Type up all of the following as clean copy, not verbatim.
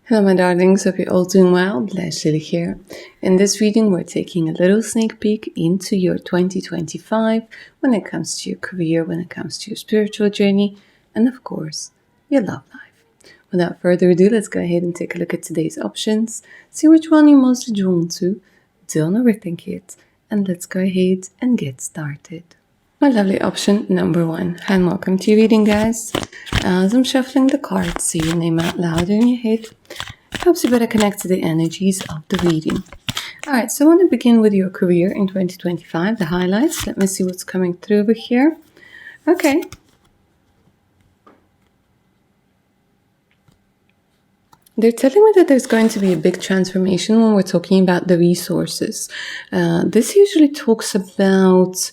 Hello my darlings, hope you're all doing well. Bless Lily here. In this reading we're taking a little sneak peek into your 2025 when it comes to your career, when it comes to your spiritual journey, and of course, your love life. Without further ado, let's go ahead and take a look at today's options, see which one you're most drawn to, don't overthink it, and let's go ahead and get started. My lovely option number 1. And welcome to your reading, guys. As I'm shuffling the cards, say your name out loud in your head. Helps you better connect to the energies of the reading. Alright, so I want to begin with your career in 2025, the highlights. Let me see what's coming through over here. Okay. They're telling me that there's going to be a big transformation when we're talking about the resources. This usually talks about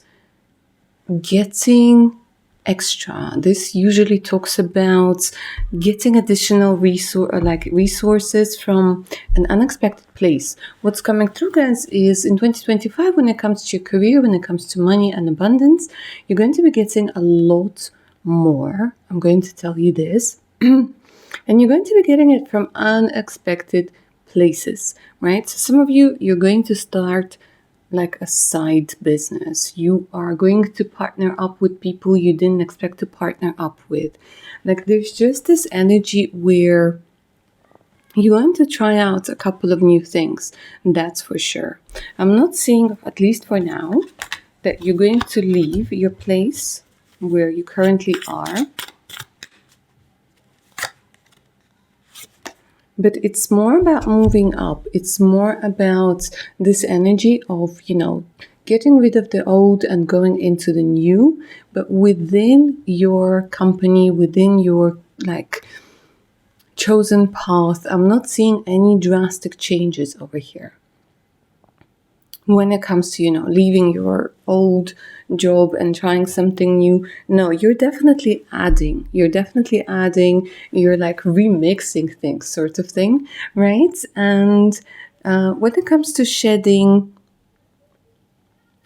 getting extra. This usually talks about getting additional resources from an unexpected place. What's coming through, guys, is in 2025, when it comes to your career, when it comes to money and abundance, you're going to be getting a lot more. I'm going to tell you this. And you're going to be getting it from unexpected places, right? So some of you, you're going to start like a side business. You are going to partner up with people you didn't expect to partner up with. Like there's just this energy where you're going to try out a couple of new things. That's for sure. I'm not saying, at least for now, that you're going to leave your place where you currently are. But it's more about moving up. It's more about this energy of, getting rid of the old and going into the new, but within your company, within your chosen path. I'm not seeing any drastic changes over here. When it comes to, leaving your old job and trying something new, no, you're definitely adding. You're like remixing things sort of thing, right? And when it comes to shedding,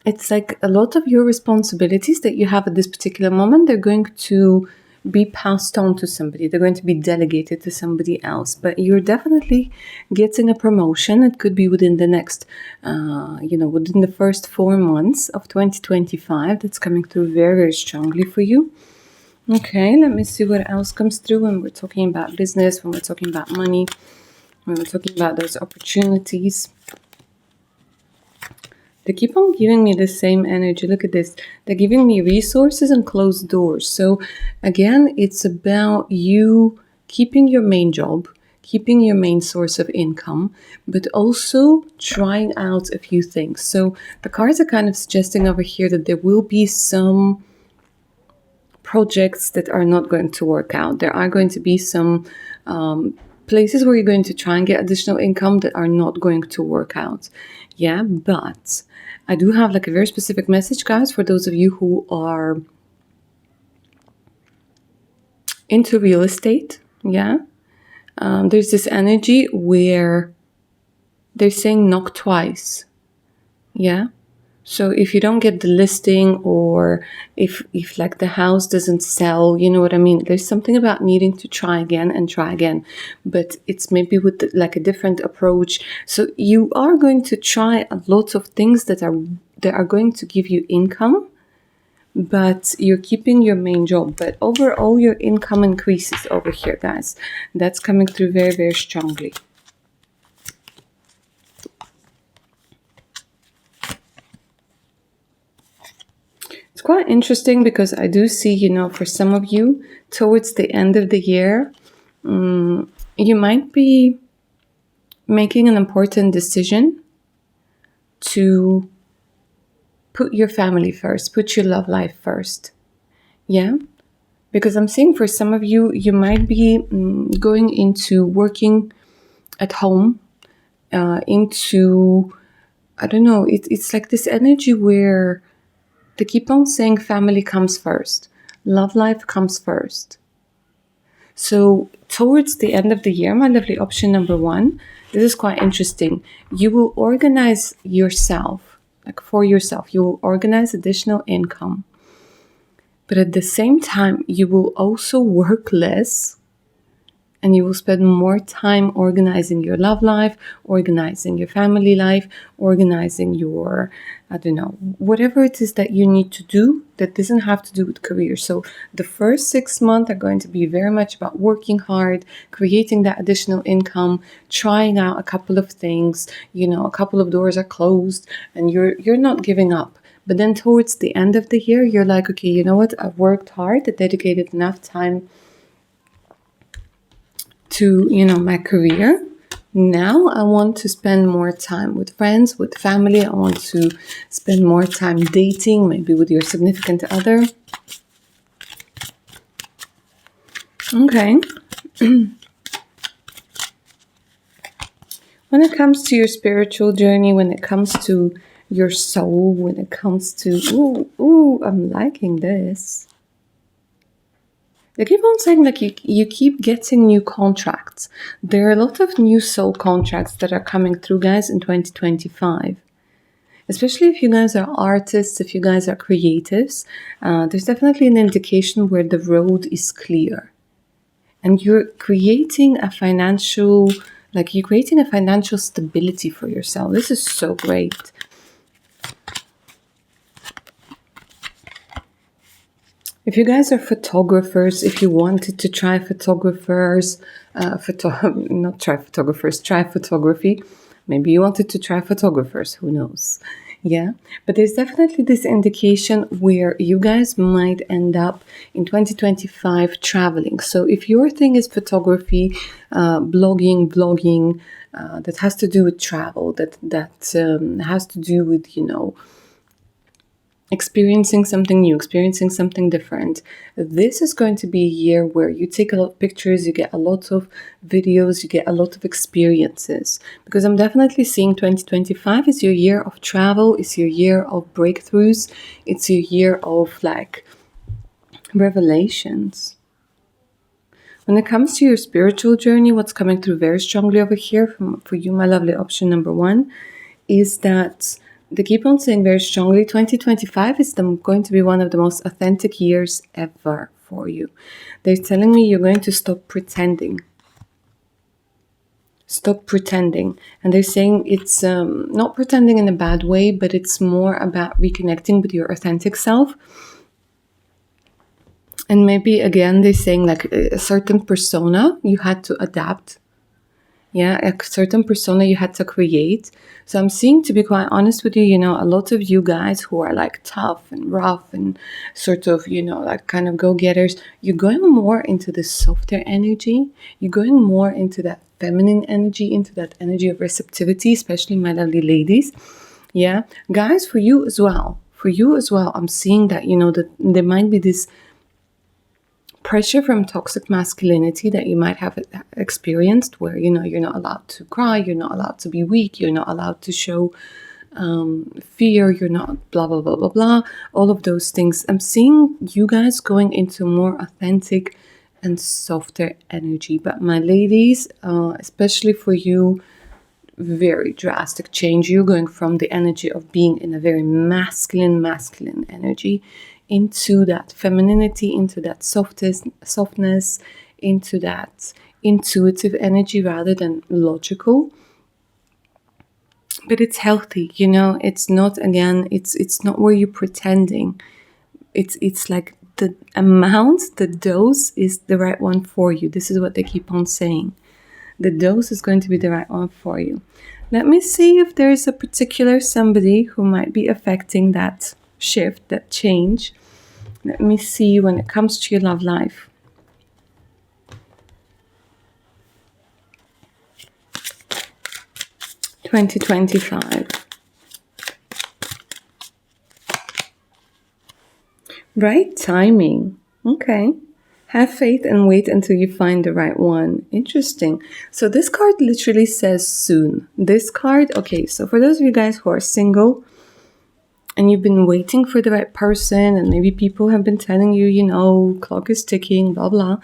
it's like a lot of your responsibilities that you have at this particular moment, they're going to be passed on to somebody. They're going to be delegated to somebody else. But you're definitely getting a promotion. It could be within the next, within the first 4 months of 2025. That's coming through very, very strongly for you. Okay, let me see what else comes through when we're talking about business, when we're talking about money, when we're talking about those opportunities. They keep on giving me the same energy. Look at this. They're giving me resources and closed doors. So again, it's about you keeping your main job, keeping your main source of income, but also trying out a few things. So the cards are kind of suggesting over here that there will be some projects that are not going to work out. There are going to be some places where you're going to try and get additional income that are not going to work out. Yeah, but I do have a very specific message, guys, for those of you who are into real estate. Yeah, there's this energy where they're saying knock twice. Yeah. So if you don't get the listing, or if the house doesn't sell, you know what I mean? There's something about needing to try again and try again, but it's maybe with a different approach. So you are going to try a lot of things that are going to give you income, but you're keeping your main job. But overall, your income increases over here, guys. That's coming through very, very strongly. It's quite interesting because I do see, for some of you, towards the end of the year, you might be making an important decision to put your family first, put your love life first. Yeah? Because I'm seeing for some of you, you might be going into working at home, I don't know, it's like this energy where they keep on saying family comes first. Love life comes first. So towards the end of the year, my lovely option number 1, this is quite interesting. You will organize yourself, for yourself. You will organize additional income. But at the same time, you will also work less and you will spend more time organizing your love life, organizing your family life, organizing your, I don't know, whatever it is that you need to do that doesn't have to do with career. So the first 6 months are going to be very much about working hard, creating that additional income, trying out a couple of things, a couple of doors are closed and you're not giving up. But then towards the end of the year, you're like, okay, you know what? I've worked hard, I dedicated enough time to, my career. Now I want to spend more time with friends, with family. I want to spend more time dating, maybe with your significant other. Okay. When it comes to your spiritual journey, when it comes to your soul, when it comes to, I'm liking this. They keep on saying like you keep getting new contracts. There are a lot of new soul contracts that are coming through, guys, in 2025. Especially if you guys are artists, if you guys are creatives, there's definitely an indication where the road is clear. And you're creating a financial stability for yourself. This is so great. If you guys are photographers, if you wanted to try try photography. Maybe you wanted to try photographers, who knows? Yeah, but there's definitely this indication where you guys might end up in 2025 traveling. So if your thing is photography, blogging, that has to do with travel, that has to do with, experiencing something new, experiencing something different. This is going to be a year where you take a lot of pictures, you get a lot of videos, you get a lot of experiences. Because I'm definitely seeing 2025 is your year of travel, it's your year of breakthroughs, it's your year of revelations. When it comes to your spiritual journey, what's coming through very strongly over here for you, my lovely option number 1, is that they keep on saying very strongly 2025 is going to be one of the most authentic years ever for you. They're telling me you're going to stop pretending. Stop pretending. And they're saying it's not pretending in a bad way, but it's more about reconnecting with your authentic self. And maybe again, they're saying like a certain persona you had to adapt. Yeah, a certain persona you had to create. So I'm seeing, to be quite honest with you, a lot of you guys who are like tough and rough and sort of, like kind of go-getters, you're going more into the softer energy. You're going more into that feminine energy, into that energy of receptivity, especially my lovely ladies. Yeah, guys, for you as well, I'm seeing that, that there might be this pressure from toxic masculinity that you might have experienced where, you're not allowed to cry, you're not allowed to be weak, you're not allowed to show fear, you're not blah, blah, blah, blah, blah, all of those things. I'm seeing you guys going into more authentic and softer energy. But my ladies, especially for you, very drastic change. You're going from the energy of being in a very masculine energy into that femininity, into that softness, into that intuitive energy rather than logical. But it's healthy, it's not, again, it's not where you're pretending. It's like the amount, the dose is the right one for you. This is what they keep on saying. The dose is going to be the right one for you. Let me see if there's a particular somebody who might be affecting that shift, that change. Let me see when it comes to your love life. (2025). Right timing. Okay. Have faith and wait until you find the right one. Interesting. So this card literally says soon. This card, okay, so for those of you guys who are single and you've been waiting for the right person and maybe people have been telling you, clock is ticking, blah, blah.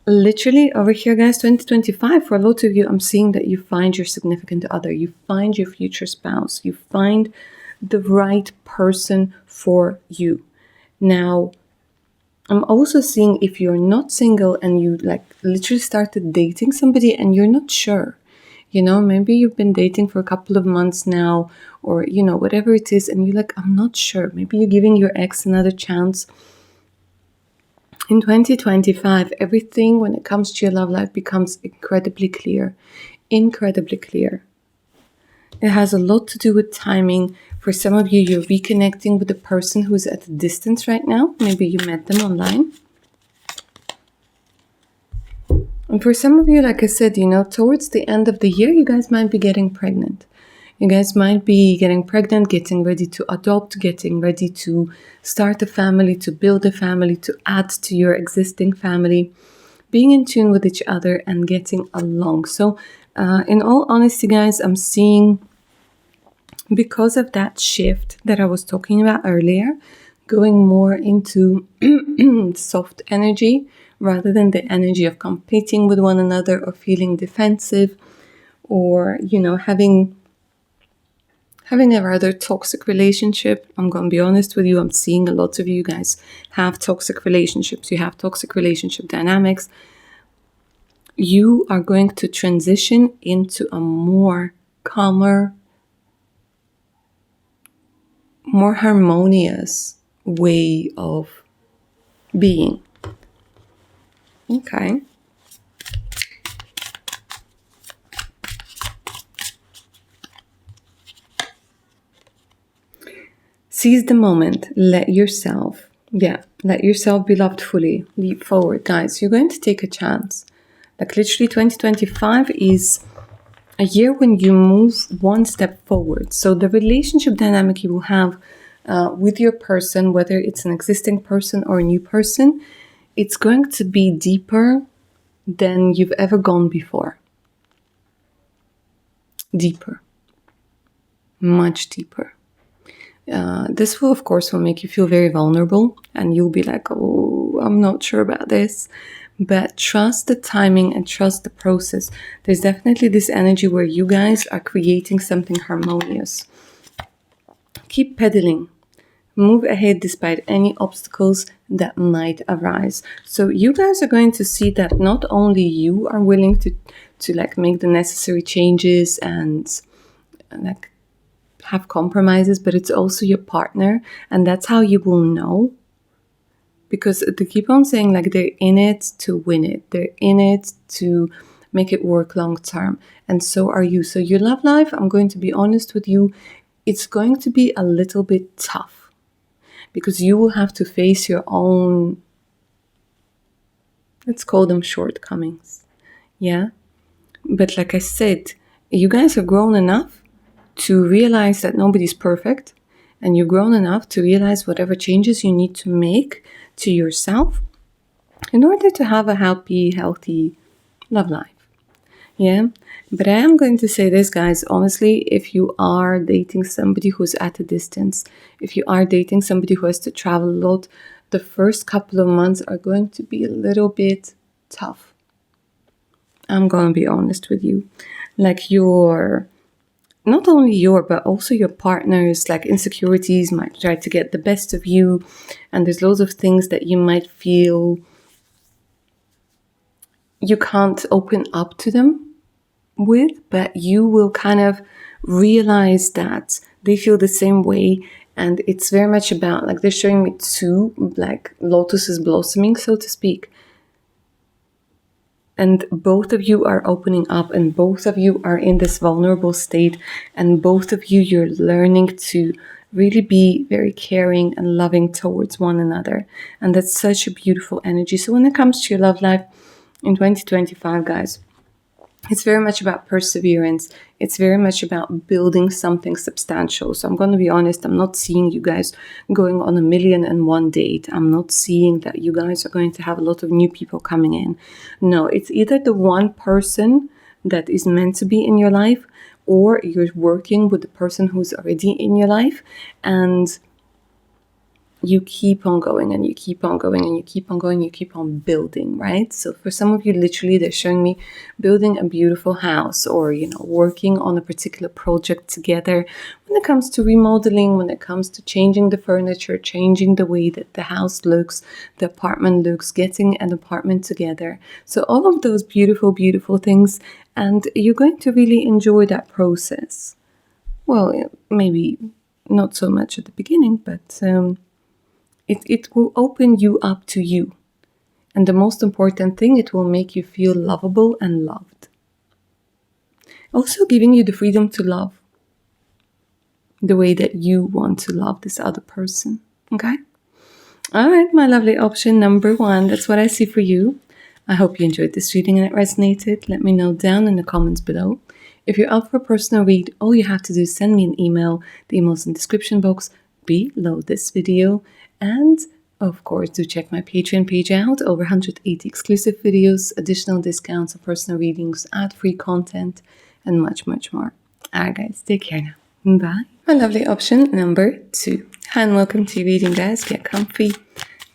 Literally over here, guys, 2025, for a lot of you, I'm seeing that you find your significant other. You find your future spouse. You find the right person for you. Now, I'm also seeing if you're not single and you like literally started dating somebody and you're not sure. Maybe you've been dating for a couple of months now, or, whatever it is, and you're like, I'm not sure. Maybe you're giving your ex another chance. In 2025, everything when it comes to your love life becomes incredibly clear. Incredibly clear. It has a lot to do with timing. For some of you, you're reconnecting with a person who's at a distance right now. Maybe you met them online. And for some of you, like I said, towards the end of the year, you guys might be getting pregnant. You guys might be getting pregnant, getting ready to adopt, getting ready to start a family, to build a family, to add to your existing family, being in tune with each other and getting along. So, in all honesty, guys, I'm seeing, because of that shift that I was talking about earlier, going more into soft energy rather than the energy of competing with one another or feeling defensive or, having a rather toxic relationship. I'm going to be honest with you. I'm seeing a lot of you guys have toxic relationships. You have toxic relationship dynamics. You are going to transition into a more calmer, more harmonious way of being. Okay. Seize the moment. Let yourself be loved fully. Leap forward, guys. You're going to take a chance. Like literally 2025 is a year when you move one step forward. So the relationship dynamic you will have with your person, whether it's an existing person or a new person, it's going to be deeper than you've ever gone before. Deeper. Much deeper. This will, of course, will make you feel very vulnerable and you'll be like, oh, I'm not sure about this. But trust the timing and trust the process. There's definitely this energy where you guys are creating something harmonious. Keep pedaling. Move ahead despite any obstacles that might arise. So you guys are going to see that not only you are willing to like make the necessary changes and like have compromises, but it's also your partner, and that's how you will know. Because they keep on saying like they're in it to win it. They're in it to make it work long term. And so are you. So your love life, I'm going to be honest with you, it's going to be a little bit tough. Because you will have to face your own, let's call them shortcomings. Yeah? But like I said, you guys are grown enough to realize that nobody's perfect. And you're grown enough to realize whatever changes you need to make to yourself in order to have a happy, healthy love life. Yeah? But I am going to say this, guys, honestly, if you are dating somebody who's at a distance, if you are dating somebody who has to travel a lot, the first couple of months are going to be a little bit tough. I'm going to be honest with you. Like not only but also your partner's like insecurities might try to get the best of you. And there's loads of things that you might feel you can't open up to them with, but you will kind of realize that they feel the same way. And it's very much about like they're showing me two like lotuses blossoming, so to speak. And both of you are opening up and both of you are in this vulnerable state. And both of you, you're learning to really be very caring and loving towards one another. And that's such a beautiful energy. So when it comes to your love life in 2025, guys, it's very much about perseverance. It's very much about building something substantial. So I'm going to be honest, I'm not seeing you guys going on 1,000,001 date. I'm not seeing that you guys are going to have a lot of new people coming in. No, it's either the one person that is meant to be in your life, or you're working with the person who's already in your life. And you keep on going and you keep on going and you keep on going, you keep on building, right? So for some of you, literally, they're showing me building a beautiful house or, working on a particular project together. When it comes to remodeling, when it comes to changing the furniture, changing the way that the house looks, the apartment looks, getting an apartment together. So all of those beautiful, beautiful things. And you're going to really enjoy that process. Well, maybe not so much at the beginning, but it will open you up to you. And the most important thing, it will make you feel lovable and loved. Also giving you the freedom to love the way that you want to love this other person. Okay? All right, my lovely option number 1. That's what I see for you. I hope you enjoyed this reading and it resonated. Let me know down in the comments below. If you're up for a personal read, all you have to do is send me an email. The email's in the description box below this video. And of course, do check my Patreon page out. Over 180 exclusive videos, additional discounts of personal readings, ad-free content, and much, much more. Alright guys, take care now. Bye. My lovely option number 2. Hi and welcome to your reading, guys. Get comfy.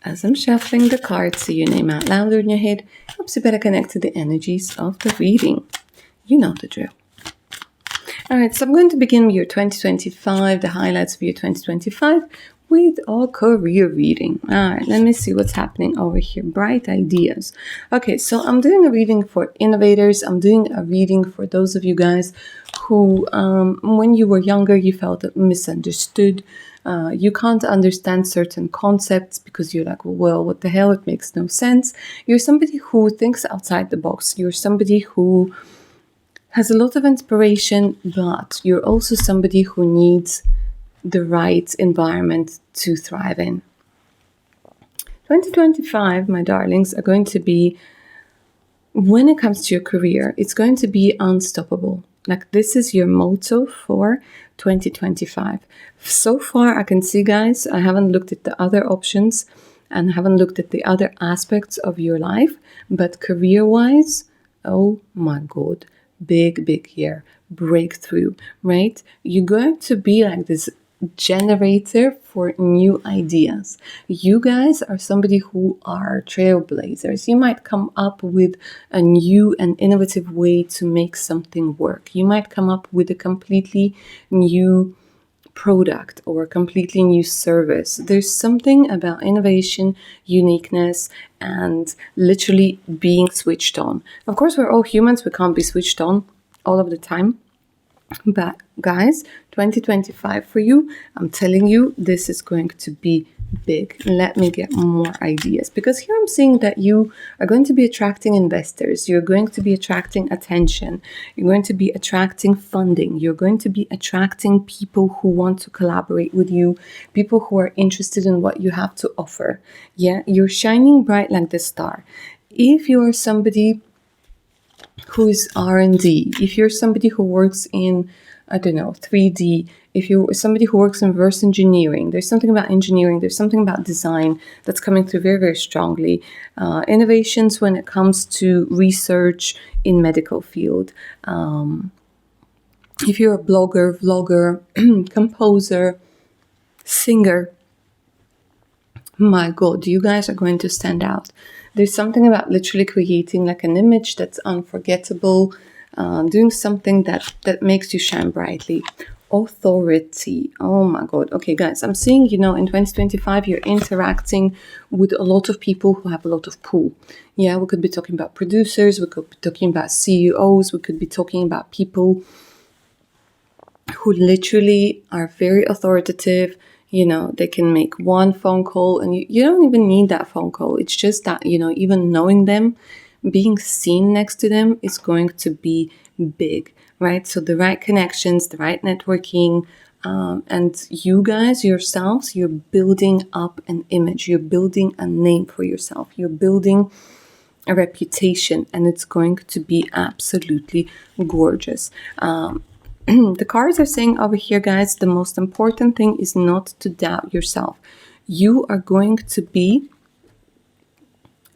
As I'm shuffling the cards, say your name out louder in your head. Helps you better connect to the energies of the reading. You know the drill. Alright, so I'm going to begin with your 2025, the highlights of your 2025, with our career reading. Alright, let me see what's happening over here. Bright ideas. Okay, so I'm doing a reading for innovators. I'm doing a reading for those of you guys who, when you were younger, you felt misunderstood. You can't understand certain concepts because you're like, well, what the hell? It makes no sense. You're somebody who thinks outside the box. You're somebody who has a lot of inspiration, but you're also somebody who needs the right environment to thrive in. 2025, my darlings, are going to be, when it comes to your career, it's going to be unstoppable. Like, this is your motto for 2025. So far, I can see, guys, I haven't looked at the other options and haven't looked at the other aspects of your life, but career-wise, oh my God, big year, breakthrough, right? You're going to be like this generator for new ideas. You guys are somebody who are trailblazers. You might come up with a new and innovative way to make something work. You might come up with a completely new product or a completely new service. There's something about innovation, uniqueness, and literally being switched on. Of course, we're all humans. We can't be switched on all of the time. But guys, 2025 for you, I'm telling you, this is going to be big. Let me get more ideas, because here I'm seeing that you are going to be attracting investors. You're going to be attracting attention. You're going to be attracting funding. You're going to be attracting people who want to collaborate with you, people who are interested in what you have to offer. Yeah, you're shining bright like the star. If you are somebody who is R&D, if you're somebody who works in, I don't know, 3D, if you're somebody who works in reverse engineering, there's something about engineering, there's something about design that's coming through very, very strongly. Innovations when it comes to research in medical field. If you're a blogger, vlogger, composer, singer, my God, you guys are going to stand out. There's something about literally creating like an image that's unforgettable, doing something that makes you shine brightly. Authority. Oh my God. Okay, guys, I'm seeing, in 2025, you're interacting with a lot of people who have a lot of pull. Yeah, we could be talking about producers, we could be talking about CEOs, we could be talking about people who literally are very authoritative. They can make one phone call and you don't even need that phone call. It's just that, even knowing them, being seen next to them is going to be big, right? So the right connections, the right networking, and you guys yourselves, you're building up an image. You're building a name for yourself. You're building a reputation, and it's going to be absolutely gorgeous. The cards are saying over here, guys, the most important thing is not to doubt yourself. You are going to be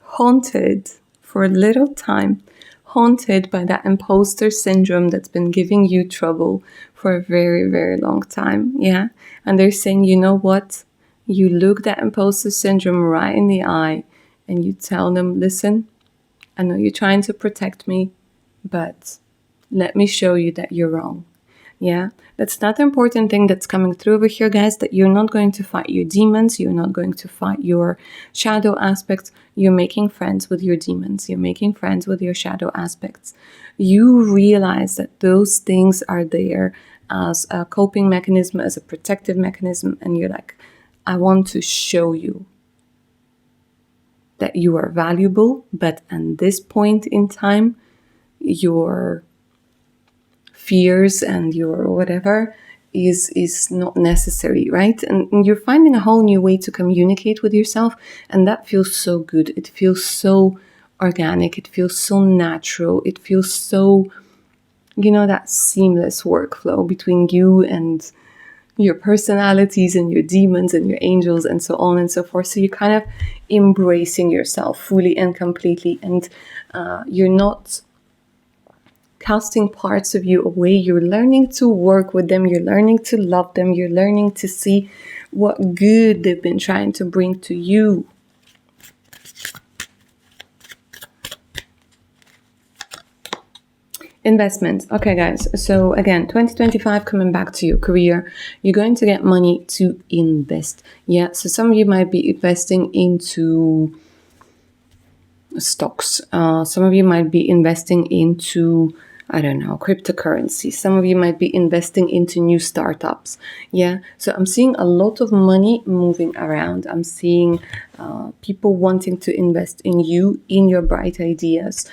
haunted for a little time, haunted by that imposter syndrome that's been giving you trouble for a very, very long time. Yeah. And they're saying, you know what? you look that imposter syndrome right in the eye and you tell them, listen, I know you're trying to protect me, but let me show you that you're wrong. Yeah, that's not the important thing that's coming through over here, guys, that you're not going to fight your demons. You're not going to fight your shadow aspects. You're making friends with your demons. You're making friends with your shadow aspects. You realize that those things are there as a coping mechanism, as a protective mechanism. And you're like, I want to show you that you are valuable. But at this point in time, your fears and your whatever is not necessary, right? And you're finding a whole new way to communicate with yourself, and that feels so good. It feels so organic. It feels so natural. It feels so, that seamless workflow between you and your personalities and your demons and your angels and so on and so forth. So you're kind of embracing yourself fully and completely, and you're not casting parts of you away. You're learning to work with them. You're learning to love them. You're learning to see what good they've been trying to bring to you. Investments. Okay, guys. So again, 2025 coming back to your career. You're going to get money to invest. Yeah. So some of you might be investing into stocks. Some of you might be investing into, I don't know, cryptocurrency. Some of you might be investing into new startups. Yeah. So I'm seeing a lot of money moving around. I'm seeing people wanting to invest in you, in your bright ideas,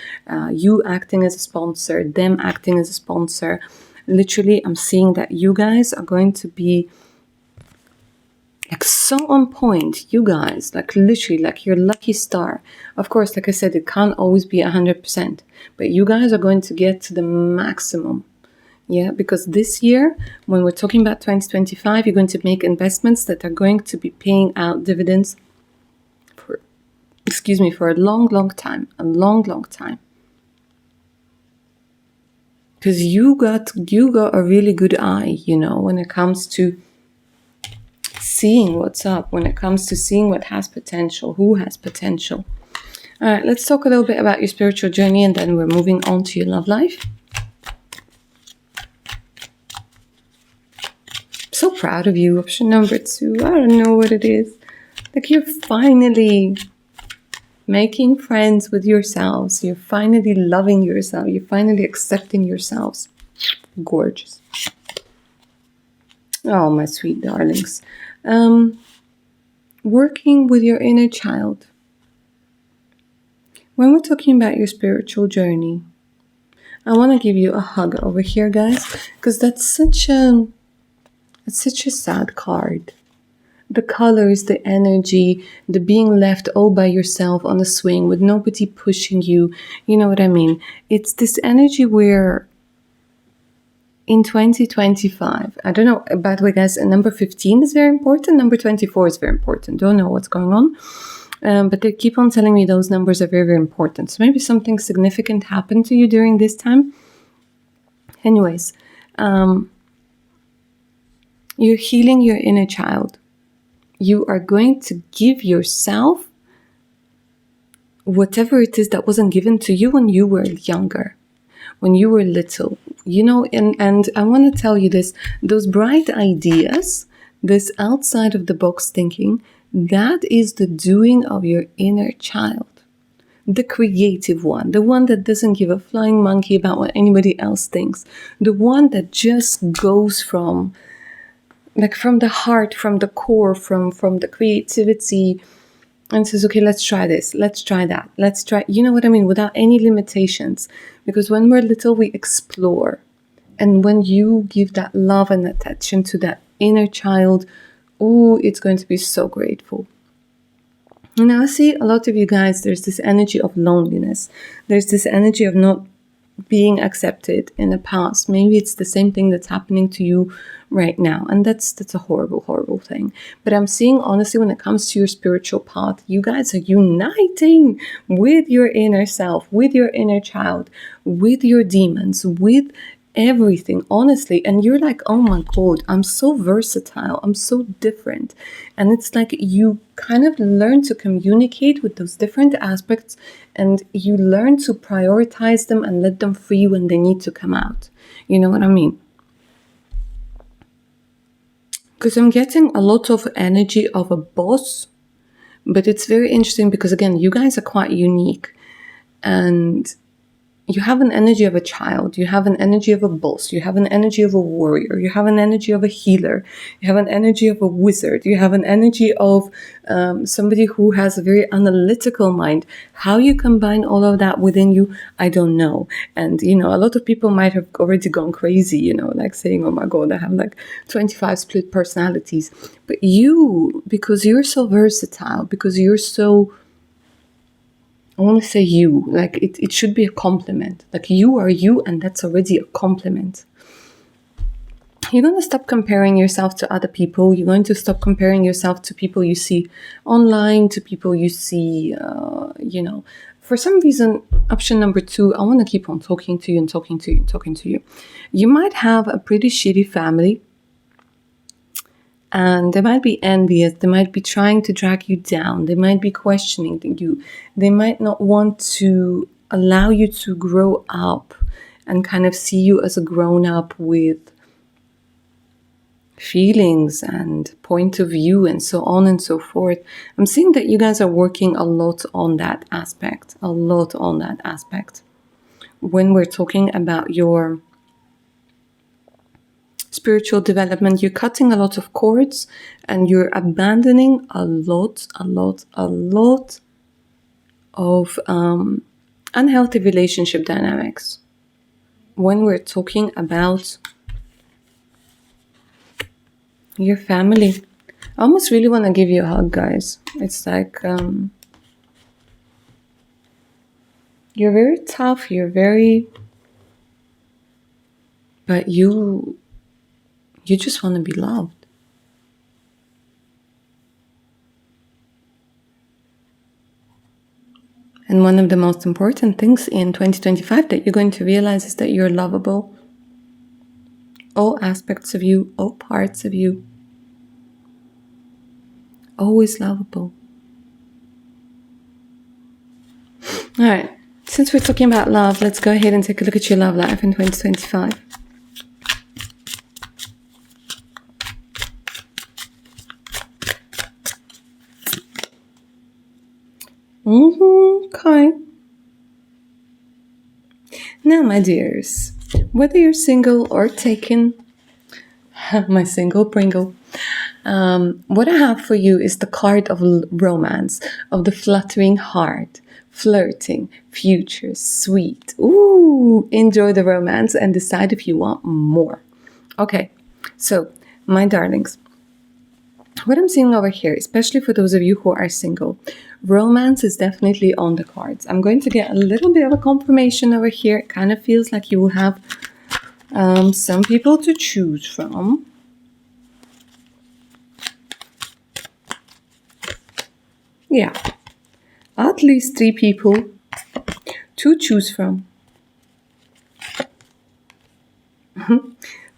you acting as a sponsor, them acting as a sponsor. Literally, I'm seeing that you guys are going to be like so on point, you guys, like literally like your lucky star. Of course, like I said, it can't always be 100%, but you guys are going to get to the maximum. Yeah, because this year, when we're talking about 2025, you're going to make investments that are going to be paying out dividends for a long, long time, because you got a really good eye, when it comes to seeing what's up, when it comes to seeing what has potential, who has potential. All right, let's talk a little bit about your spiritual journey, and then we're moving on to your love life. So proud of you. Option number 2. I don't know what it is. Like, you're finally making friends with yourselves. You're finally loving yourself. You're finally accepting yourselves. Gorgeous. Oh, my sweet darlings. Working with your inner child. When we're talking about your spiritual journey, I want to give you a hug over here, guys, because that's such a sad card. The colors, the energy, the being left all by yourself on a swing with nobody pushing you. You know what I mean? It's this energy where in 2025, I don't know, by the way, guys, number 15 is very important. Number 24 is very important. Don't know what's going on. But they keep on telling me those numbers are very, very important. So maybe something significant happened to you during this time. Anyways, you're healing your inner child. You are going to give yourself whatever it is that wasn't given to you when you were younger, when you were little. And I want to tell you this, those bright ideas, this outside of the box thinking, that is the doing of your inner child. The creative one, the one that doesn't give a flying monkey about what anybody else thinks, the one that just goes from the heart, from the core, from the creativity, and says, okay, let's try this, let's try that, let's try, you know what I mean, without any limitations. Because when we're little, we explore. And when you give that love and attention to that inner child, oh, it's going to be so grateful. I see a lot of you guys, there's this energy of loneliness. There's this energy of not being accepted in the past. Maybe it's the same thing that's happening to you right now. And that's a horrible, horrible thing. But I'm seeing, honestly, when it comes to your spiritual path, you guys are uniting with your inner self, with your inner child, with your demons, with everything, honestly. And you're like, oh my God, I'm so versatile. I'm so different. And it's like you kind of learn to communicate with those different aspects, and you learn to prioritize them and let them free when they need to come out. You know what I mean? Because I'm getting a lot of energy of a boss, but it's very interesting because, again, you guys are quite unique. And you have an energy of a child, you have an energy of a boss, you have an energy of a warrior, you have an energy of a healer, you have an energy of a wizard, you have an energy of somebody who has a very analytical mind. How you combine all of that within you, I don't know. And, you know, a lot of people might have already gone crazy, you know, like saying, oh my God, I have like 25 split personalities. But you, because you're so versatile, because you're so, I want to say you, like it should be a compliment. Like you are you, and that's already a compliment. You're going to stop comparing yourself to other people. You're going to stop comparing yourself to people you see online, to people you see, you know. For some reason, option number 2, I want to keep on talking to you and talking to you and talking to you. You might have a pretty shitty family, and they might be envious, they might be trying to drag you down, they might be questioning you, they might not want to allow you to grow up and kind of see you as a grown-up with feelings and point of view and so on and so forth. I'm seeing that you guys are working a lot on that aspect, when we're talking about your spiritual development. You're cutting a lot of cords, and you're abandoning a lot of unhealthy relationship dynamics. When we're talking about your family, I almost really want to give you a hug, guys. It's like you're very tough, but you just want to be loved. And one of the most important things in 2025 that you're going to realize is that you're lovable. All aspects of you, all parts of you, always lovable. All right, since we're talking about love, let's go ahead and take a look at your love life in 2025. Okay. Now, my dears, whether you're single or taken, my single Pringle, what I have for you is the card of romance, of the fluttering heart, flirting, future, sweet. Ooh, enjoy the romance and decide if you want more. Okay, so, my darlings, what I'm seeing over here, especially for those of you who are single, romance is definitely on the cards. I'm going to get a little bit of a confirmation over here. It kind of feels like you will have some people to choose from. Yeah, at least 3 people to choose from.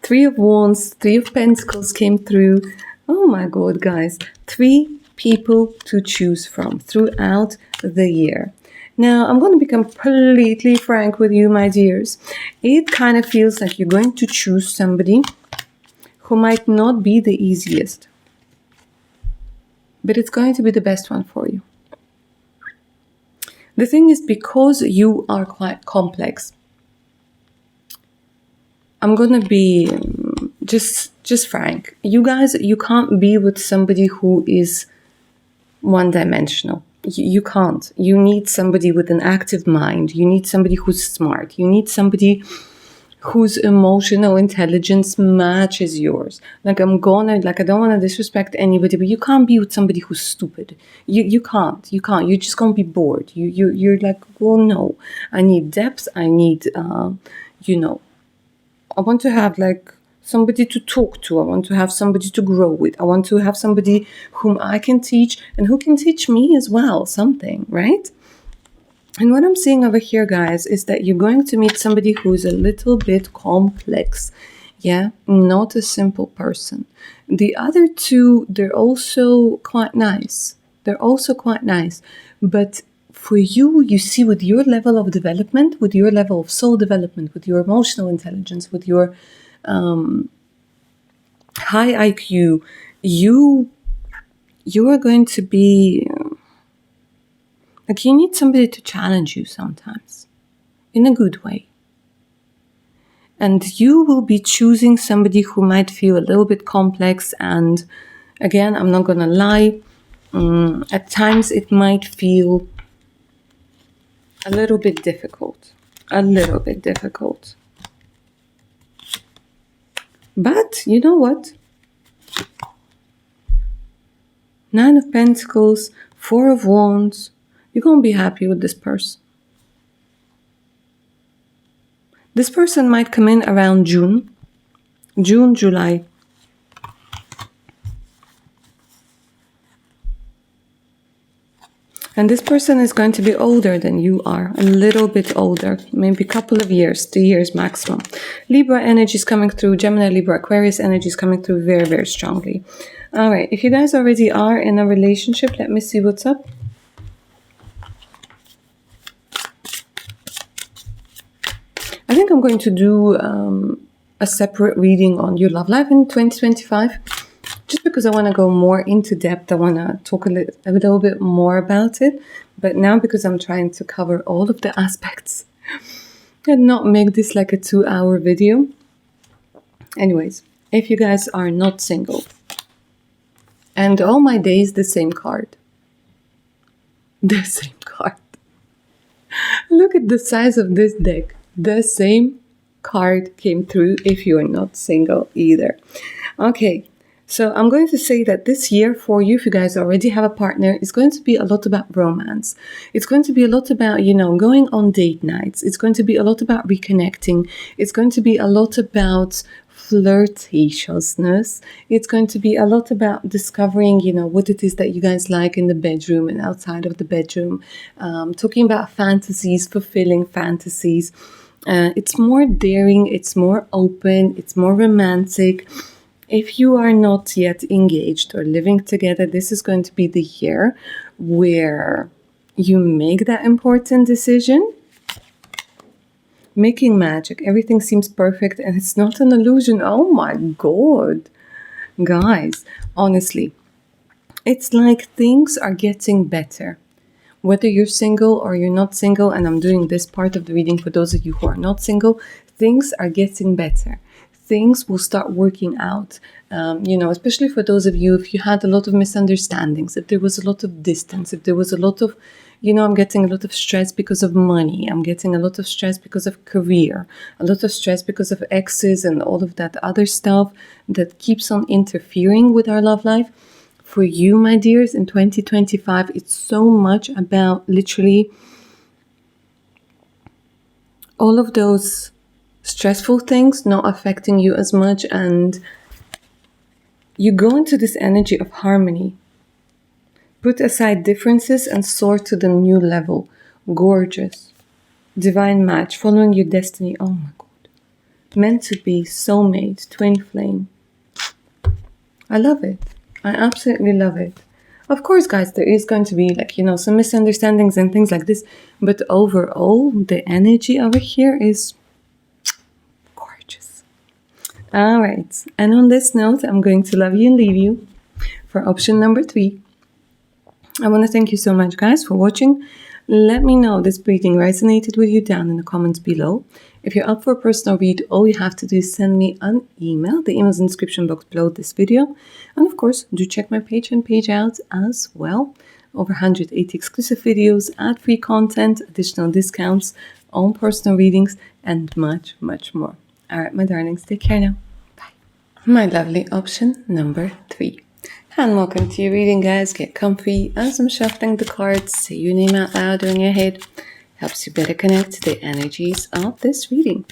3 of Wands, 3 of Pentacles came through. Oh my God, guys. 3 people to choose from throughout the year. Now, I'm going to be completely frank with you, my dears. It kind of feels like you're going to choose somebody who might not be the easiest, but it's going to be the best one for you. The thing is, because you are quite complex, I'm going to be just frank. You guys, you can't be with somebody who is one-dimensional. You can't. You need somebody with an active mind. You need somebody who's smart. You need somebody whose emotional intelligence matches yours. I don't want to disrespect anybody, but you can't be with somebody who's stupid. You can't. You're just going to be bored. You're like, well, no. I need depth. I need, I want to have like somebody to talk to. I want to have somebody to grow with. I want to have somebody whom I can teach and who can teach me as well something, right? And what I'm seeing over here, guys, is that you're going to meet somebody who's a little bit complex. Yeah, not a simple person. The other two, they're also quite nice. They're also quite nice. But for you, you see, with your level of development, with your level of soul development, with your emotional intelligence, with your high IQ, you are going to be like, you need somebody to challenge you sometimes in a good way. And you will be choosing somebody who might feel a little bit complex. And again, I'm not going to lie, at times it might feel a little bit difficult. A little bit difficult. But you know what? Nine of Pentacles, Four of Wands. You're going to be happy with this person. This person might come in around June, July. And this person is going to be older than you are, a little bit older, maybe a couple of years, 2 years maximum. Libra energy is coming through, Gemini, Libra, Aquarius energy is coming through very, very strongly. All right, if you guys already are in a relationship, let me see what's up. I think I'm going to do a separate reading on your love life in 2025. Just because I want to go more into depth, I want to talk a little bit more about it. But now, because I'm trying to cover all of the aspects and not make this like a 2-hour video. Anyways, if you guys are not single, and all my days, the same card. The same card. Look at the size of this deck. The same card came through if you are not single either. Okay. So I'm going to say that this year for you, if you guys already have a partner, it's going to be a lot about romance. It's going to be a lot about, going on date nights. It's going to be a lot about reconnecting. It's going to be a lot about flirtatiousness. It's going to be a lot about discovering, what it is that you guys like in the bedroom and outside of the bedroom. Talking about fantasies, fulfilling fantasies. It's more daring. It's more open. It's more romantic. If you are not yet engaged or living together, this is going to be the year where you make that important decision. Making magic. Everything seems perfect and it's not an illusion. Oh my God. Guys, honestly, it's like things are getting better. Whether you're single or you're not single, and I'm doing this part of the reading for those of you who are not single, things are getting better. Things will start working out, especially for those of you, if you had a lot of misunderstandings, if there was a lot of distance, if there was a lot of, I'm getting a lot of stress because of money, I'm getting a lot of stress because of career, a lot of stress because of exes and all of that other stuff that keeps on interfering with our love life. For you, my dears, in 2025, it's so much about literally all of those stressful things not affecting you as much, and you go into this energy of harmony. Put aside differences and soar to the new level. Gorgeous. Divine match, following your destiny. Oh my God. Meant to be, soulmate, twin flame. I love it. I absolutely love it. Of course, guys, there is going to be some misunderstandings and things like this, but overall, the energy over here is gorgeous. All right. And on this note, I'm going to love you and leave you for option number 3. I want to thank you so much, guys, for watching. Let me know if this reading resonated with you down in the comments below. If you're up for a personal read, all you have to do is send me an email. The email is in the description box below this video. And of course, do check my Patreon page out as well. Over 180 exclusive videos, ad-free content, additional discounts on personal readings, and much, much more. All right, my darlings, take care now. Bye. My lovely option number 3. And welcome to your reading, guys. Get comfy as I'm shuffling the cards. Say your name out loud or in your head. Helps you better connect to the energies of this reading.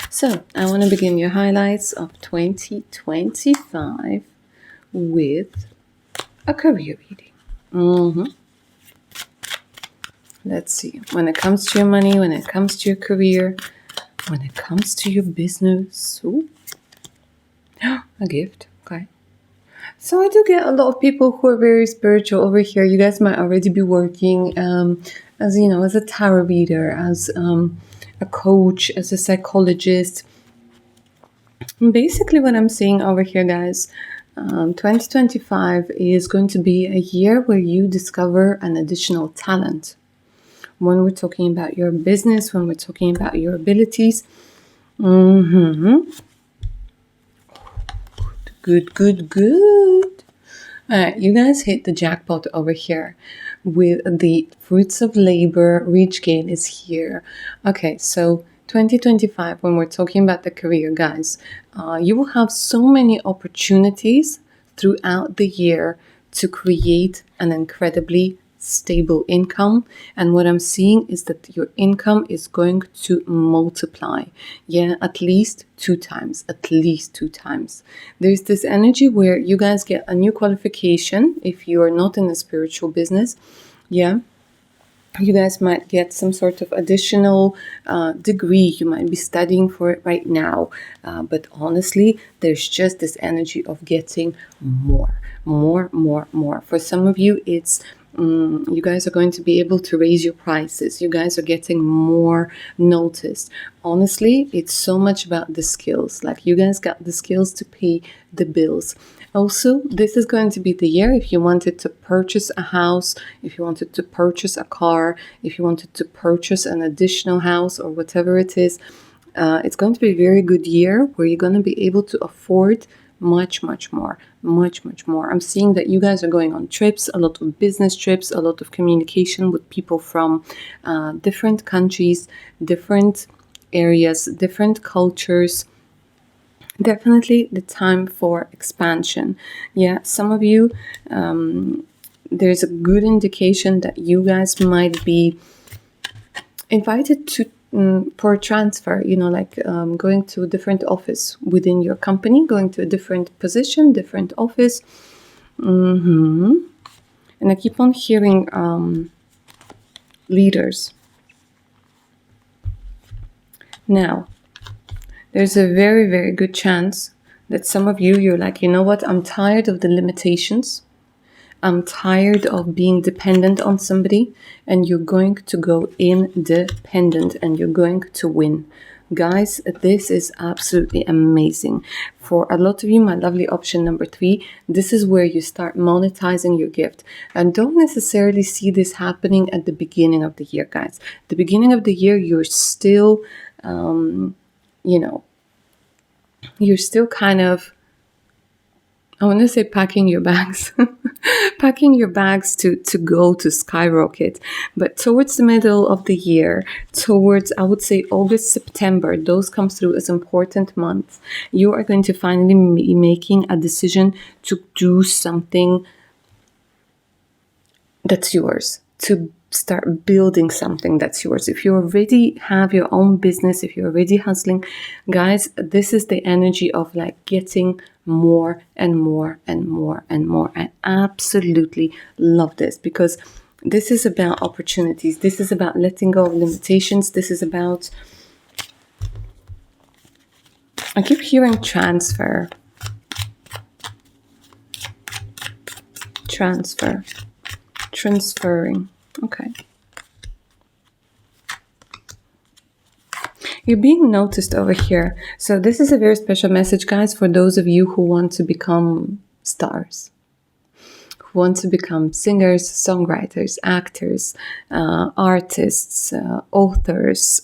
So, I want to begin your highlights of 2025 with a career reading. Let's see. When it comes to your money, when it comes to your career, when it comes to your business. Ooh. A gift. Okay. So I do get a lot of people who are very spiritual over here. You guys might already be working as, you know, as a tarot reader, as a coach, as a psychologist. And basically what I'm seeing over here, guys, 2025 is going to be a year where you discover an additional talent. When we're talking about your business, when we're talking about your abilities. Good. You guys hit the jackpot over here with the fruits of labor. Reach gain is here. Okay, so 2025, when we're talking about the career, guys, you will have so many opportunities throughout the year to create an incredibly stable income. And what I'm seeing is that your income is going to multiply. Yeah, at least two times. There's this energy where you guys get a new qualification if you are not in a spiritual business. Yeah, you guys might get some sort of additional degree. You might be studying for it right now. But honestly, there's just this energy of getting more. For some of you, it's you guys are going to be able to raise your prices. You guys are getting more noticed. Honestly, it's so much about the skills. Like, you guys got the skills to pay the bills. Also, this is going to be the year if you wanted to purchase a house, if you wanted to purchase a car, if you wanted to purchase an additional house or whatever it is. It's going to be a very good year where you're going to be able to afford much more. I'm seeing that you guys are going on trips, a lot of business trips, a lot of communication with people from different countries, different areas, different cultures. Definitely the time for expansion. Yeah, some of you, there's a good indication that you guys might be invited to for a transfer, you know, like going to a different office within your company, going to a different position, different office. And I keep on hearing leaders. Now, there's a very good chance that some of you, you're like, you know what, I'm tired of the limitations. I'm tired of being dependent on somebody, and you're going to go independent and you're going to win. Guys, this is absolutely amazing. For a lot of you, my lovely option number 3, this is where you start monetizing your gift. And don't necessarily see this happening at the beginning of the year, guys. The beginning of the year, you're still, you're still kind of, I want to say packing your bags, to go to skyrocket. But towards the middle of the year, towards, I would say, August, September, those come through as important months. You are going to finally be making a decision to do something that's yours, to start building something that's yours. If you already have your own business, if you're already hustling, guys, this is the energy of like getting more and more. I absolutely love this, because this is about opportunities. This is about letting go of limitations. This is about, I keep hearing transferring. Okay. You're being noticed over here. So this is a very special message, guys, for those of you who want to become stars, who want to become singers, songwriters, actors, artists, authors,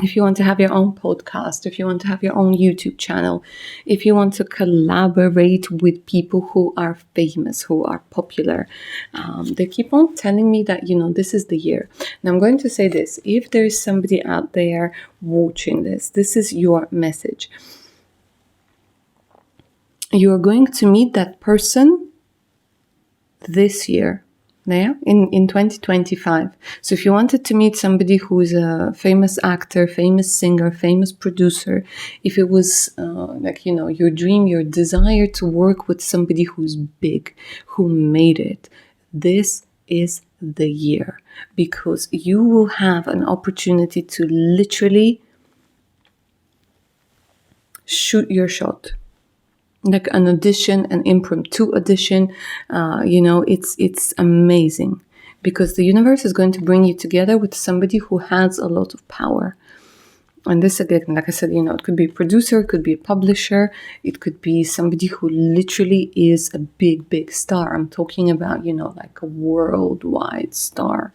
if you want to have your own podcast, if you want to have your own YouTube channel, if you want to collaborate with people who are famous, who are popular, they keep on telling me that, you know, this is the year. And I'm going to say this, if there is somebody out there watching this, this is your message. You are going to meet that person this year. Yeah, in 2025. So if you wanted to meet somebody who is a famous actor, famous singer, famous producer, if it was your dream, your desire to work with somebody who's big, who made it, this is the year, because you will have an opportunity to literally shoot your shot, like an audition, an impromptu audition. It's amazing, because the universe is going to bring you together with somebody who has a lot of power. And this, again, like I said, it could be a producer, it could be a publisher, it could be somebody who literally is a big, big star. I'm talking about, like a worldwide star.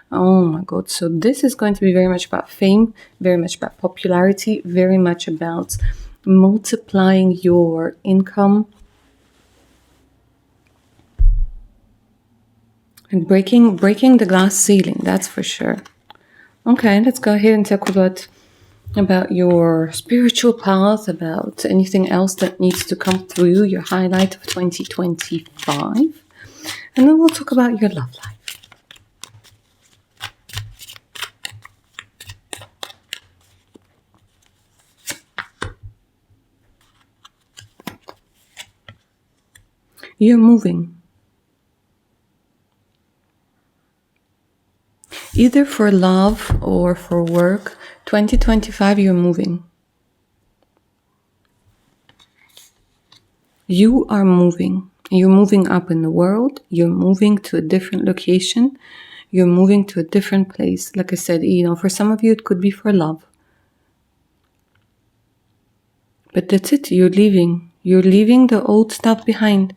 Oh my God. So this is going to be very much about fame, very much about popularity, very much about multiplying your income and breaking the glass ceiling, that's for sure. Okay, let's go ahead and talk about your spiritual path, about anything else that needs to come through, your highlight of 2025. And then we'll talk about your love life. You're moving. Either for love or for work, 2025, you're moving. You are moving. You're moving up in the world. You're moving to a different location. You're moving to a different place. Like I said, for some of you, it could be for love. But that's it. You're leaving. You're leaving the old stuff behind.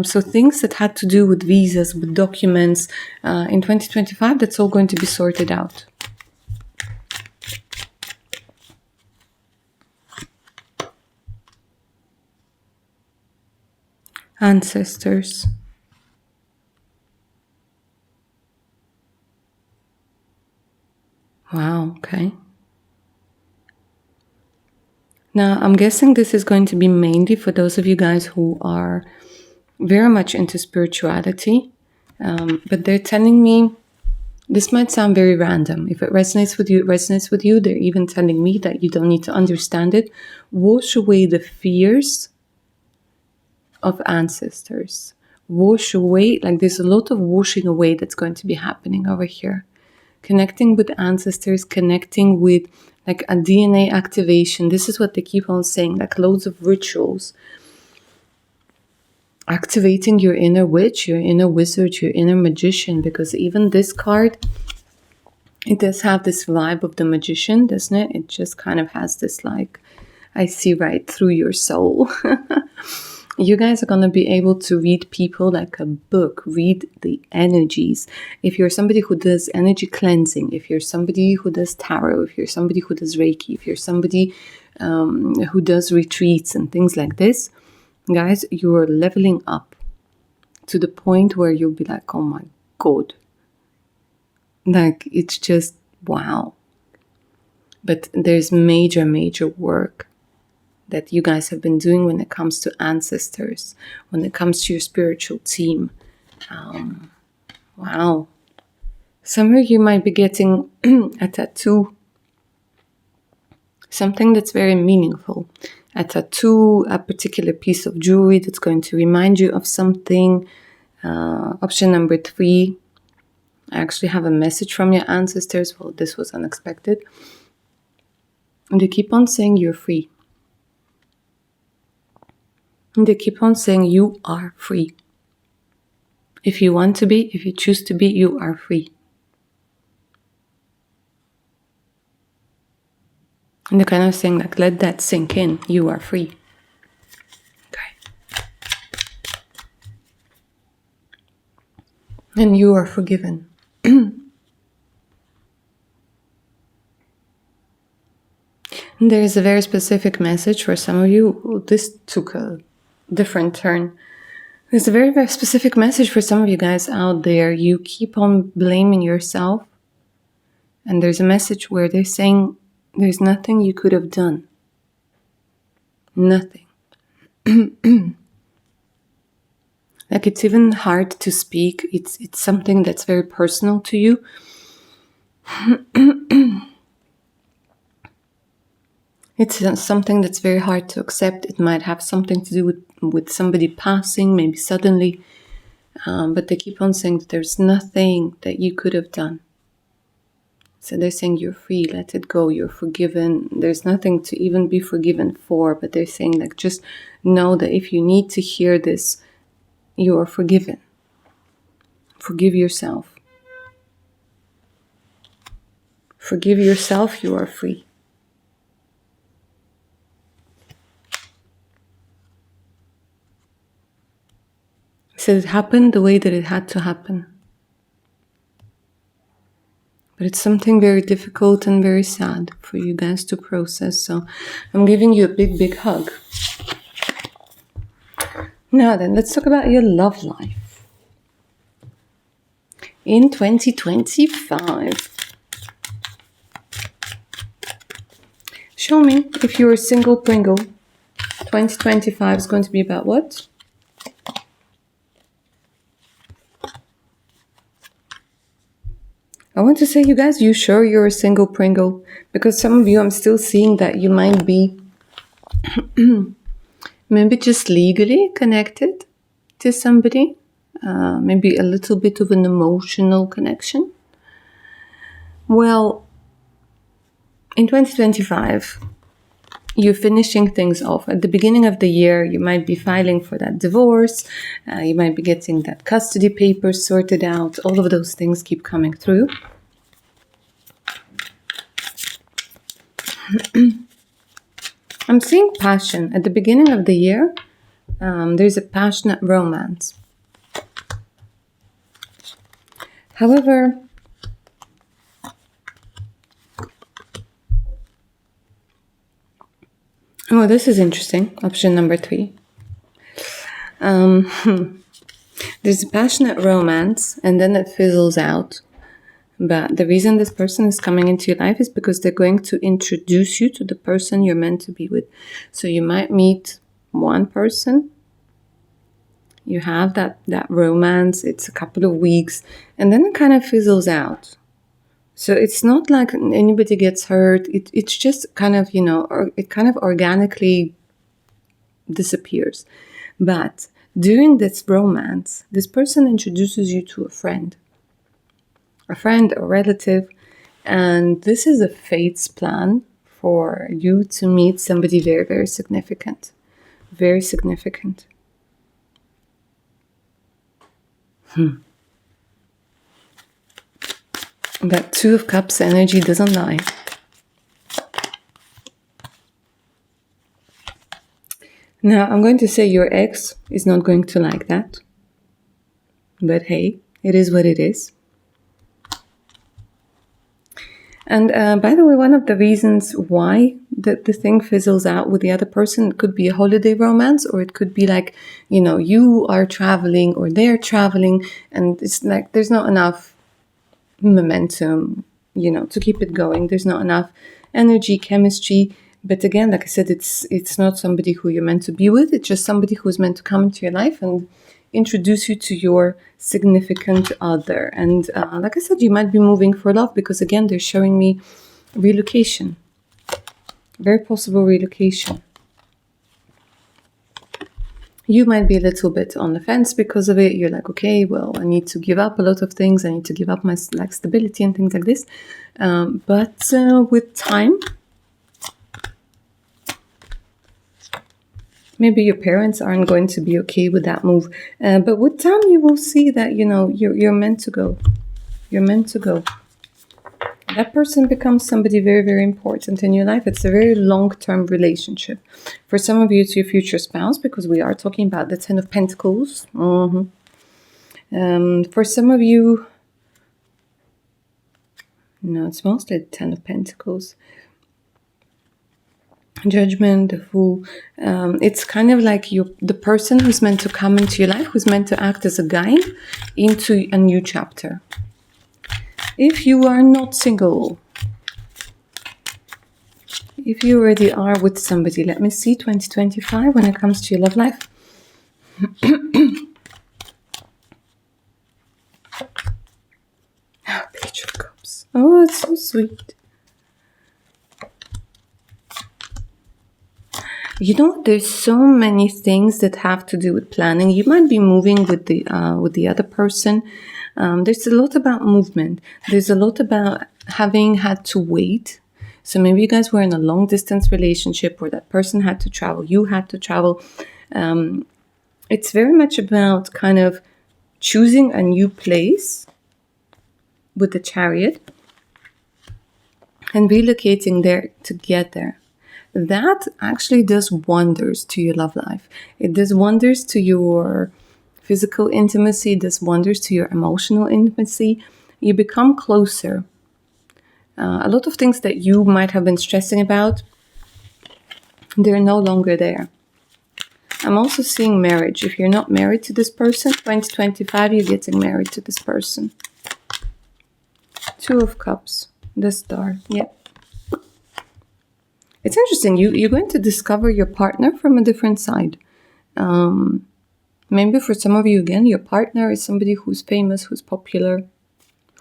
So things that had to do with visas, with documents, in 2025, that's all going to be sorted out. Ancestors. Wow, okay. Now, I'm guessing this is going to be mainly for those of you guys who are very much into spirituality, but they're telling me, this might sound very random. If it resonates with you, it resonates with you. They're even telling me that you don't need to understand it. Wash away the fears of ancestors. Wash away, like there's a lot of washing away that's going to be happening over here. Connecting with ancestors, connecting with like a DNA activation. This is what they keep on saying, like loads of rituals. Activating your inner witch, your inner wizard, your inner magician, because even this card, it does have this vibe of the magician, doesn't it? It just kind of has this like, I see right through your soul. You guys are going to be able to read people like a book, read the energies. If you're somebody who does energy cleansing, if you're somebody who does tarot, if you're somebody who does Reiki, if you're somebody who does retreats and things like this, guys, you're leveling up to the point where you'll be like, oh my God. Like, it's just, wow. But there's major, major work that you guys have been doing when it comes to ancestors, when it comes to your spiritual team. Wow. Some of you might be getting a tattoo, something that's very meaningful. A tattoo, a particular piece of jewelry that's going to remind you of something. Option number 3, I actually have a message from your ancestors. Well, this was unexpected. And they keep on saying you're free. And they keep on saying you are free. If you want to be, if you choose to be, you are free. And they're kind of saying, like, let that sink in. You are free. Okay. And you are forgiven. There is a very specific message for some of you. This took a different turn. There's a very, very specific message for some of you guys out there. You keep on blaming yourself. And there's a message where they're saying there's nothing you could have done. Nothing. Like, it's even hard to speak. It's something that's very personal to you. It's something that's very hard to accept. It might have something to do with somebody passing, maybe suddenly. But they keep on saying that there's nothing that you could have done. So they're saying you're free, let it go, you're forgiven. There's nothing to even be forgiven for, but they're saying like, just know that if you need to hear this, you are forgiven. Forgive yourself. Forgive yourself, you are free. So it happened the way that it had to happen. But it's something very difficult and very sad for you guys to process. So I'm giving you a big, big hug. Now then, let's talk about your love life. In 2025, show me if you're a single Pringle. 2025 is going to be about what? I want to say, you guys, you sure you're a single Pringle? Because some of you, I'm still seeing that you might be maybe just legally connected to somebody. Maybe a little bit of an emotional connection. Well, in 2025, you're finishing things off. At the beginning of the year, you might be filing for that divorce. You might be getting that custody papers sorted out. All of those things keep coming through. I'm seeing passion. At the beginning of the year, there's a passionate romance. However, oh, this is interesting. Option number 3. There's a passionate romance, and then it fizzles out. But the reason this person is coming into your life is because they're going to introduce you to the person you're meant to be with. So you might meet one person, you have that romance, it's a couple of weeks, and then it kind of fizzles out. So it's not like anybody gets hurt. It's just kind of, it kind of organically disappears. But during this romance, this person introduces you to a friend or relative, and this is a fate's plan for you to meet somebody very, very significant. Very significant. That 2 of Cups energy doesn't lie. Now, I'm going to say your ex is not going to like that. But hey, it is what it is. And by the way, one of the reasons why the thing fizzles out with the other person, it could be a holiday romance, or it could be like, you are traveling or they're traveling, and it's like there's not enough momentum, to keep it going. There's not enough energy, chemistry. But again, like I said, it's not somebody who you're meant to be with. It's just somebody who's meant to come into your life and introduce you to your significant other. And like I said, you might be moving for love, because again, they're showing me relocation. Very possible relocation. You might be a little bit on the fence because of it. You're like, okay, well, I need to give up a lot of things. I need to give up my stability and things like this. But with time, maybe your parents aren't going to be okay with that move. But with time, you will see that, you're meant to go. You're meant to go. That person becomes somebody very, very important in your life. It's a very long-term relationship. For some of you, it's your future spouse, because we are talking about the 10 of Pentacles. For some of you, no, it's mostly the 10 of Pentacles. Judgment, the Fool. It's kind of like the person who's meant to come into your life, who's meant to act as a guide into a new chapter. If you are not single, if you already are with somebody, let me see 2025 when it comes to your love life. Page of Cups. Oh, it's so sweet. You know, there's so many things that have to do with planning. You might be moving with the other person. There's a lot about movement. There's a lot about having had to wait. So maybe you guys were in a long distance relationship where that person had to travel, you had to travel. It's very much about kind of choosing a new place with the Chariot and relocating there to get there. That actually does wonders to your love life. It does wonders to your physical intimacy, it does wonders to your emotional intimacy. You become closer. A lot of things that you might have been stressing about, they're no longer there. I'm also seeing marriage. If you're not married to this person, 2025, you're getting married to this person. Two of Cups, the Star, yep. It's interesting. You're going to discover your partner from a different side. Maybe for some of you, again, your partner is somebody who's famous, who's popular,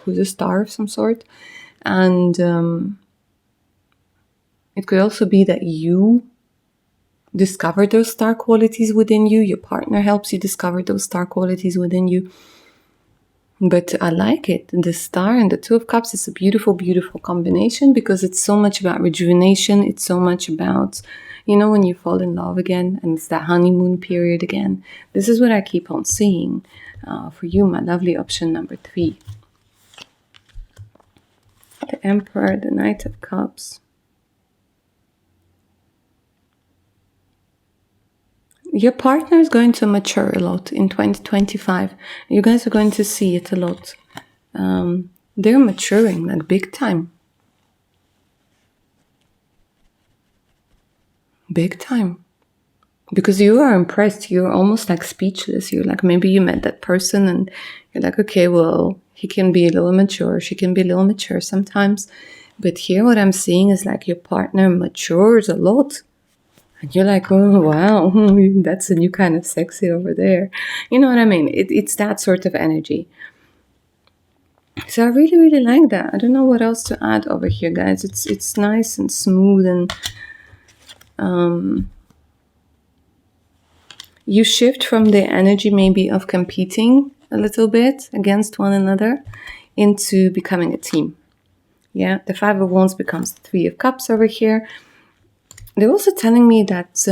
who's a star of some sort. And it could also be that you discover those star qualities within you. Your partner helps you discover those star qualities within you. But I like it. The Star and the Two of Cups is a beautiful, beautiful combination because it's so much about rejuvenation. It's so much about, you know, when you fall in love again and it's that honeymoon period again. This is what I keep on seeing for you, my lovely option number 3. The Emperor, the Knight of Cups. Your partner is going to mature a lot in 2025. You guys are going to see it a lot. They're maturing, like big time. Big time. Because you are impressed. You're almost like speechless. You're like, maybe you met that person and you're like, okay, well, he can be a little mature. She can be a little mature sometimes. But here what I'm seeing is like your partner matures a lot. And you're like, oh, wow, that's a new kind of sexy over there. You know what I mean? It's that sort of energy. So I really, really like that. I don't know what else to add over here, guys. It's nice and smooth and you shift from the energy maybe of competing a little bit against one another into becoming a team. Yeah, the Five of Wands becomes the Three of Cups over here. They're also telling me that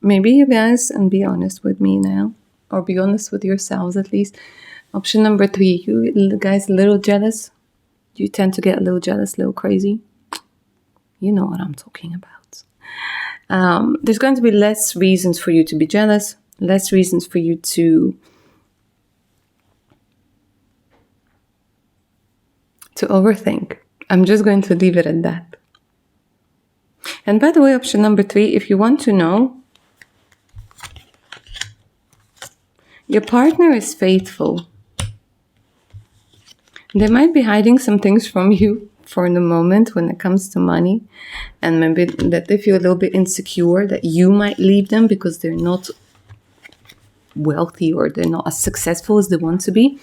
maybe you guys, and be honest with me now, or be honest with yourselves at least. Option number 3, you guys a little jealous? Do you tend to get a little jealous, a little crazy? You know what I'm talking about. There's going to be less reasons for you to be jealous, less reasons for you to overthink. I'm just going to leave it at that. And by the way, option number 3, if you want to know, your partner is faithful. They might be hiding some things from you for the moment when it comes to money, and maybe that they feel a little bit insecure that you might leave them because they're not wealthy or they're not as successful as they want to be.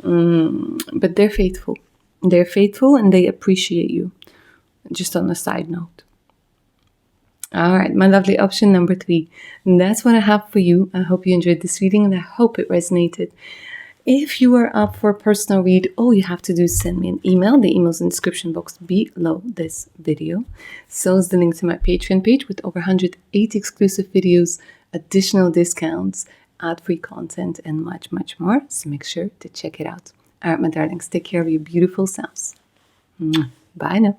But they're faithful. They're faithful and they appreciate you. Just on a side note. All right, my lovely option number 3. And that's what I have for you. I hope you enjoyed this reading and I hope it resonated. If you are up for a personal read, all you have to do is send me an email. The email's in the description box below this video. So is the link to my Patreon page with over 180 exclusive videos, additional discounts, ad-free content, and much, much more. So make sure to check it out. All right, my darlings, take care of your beautiful selves. Bye now.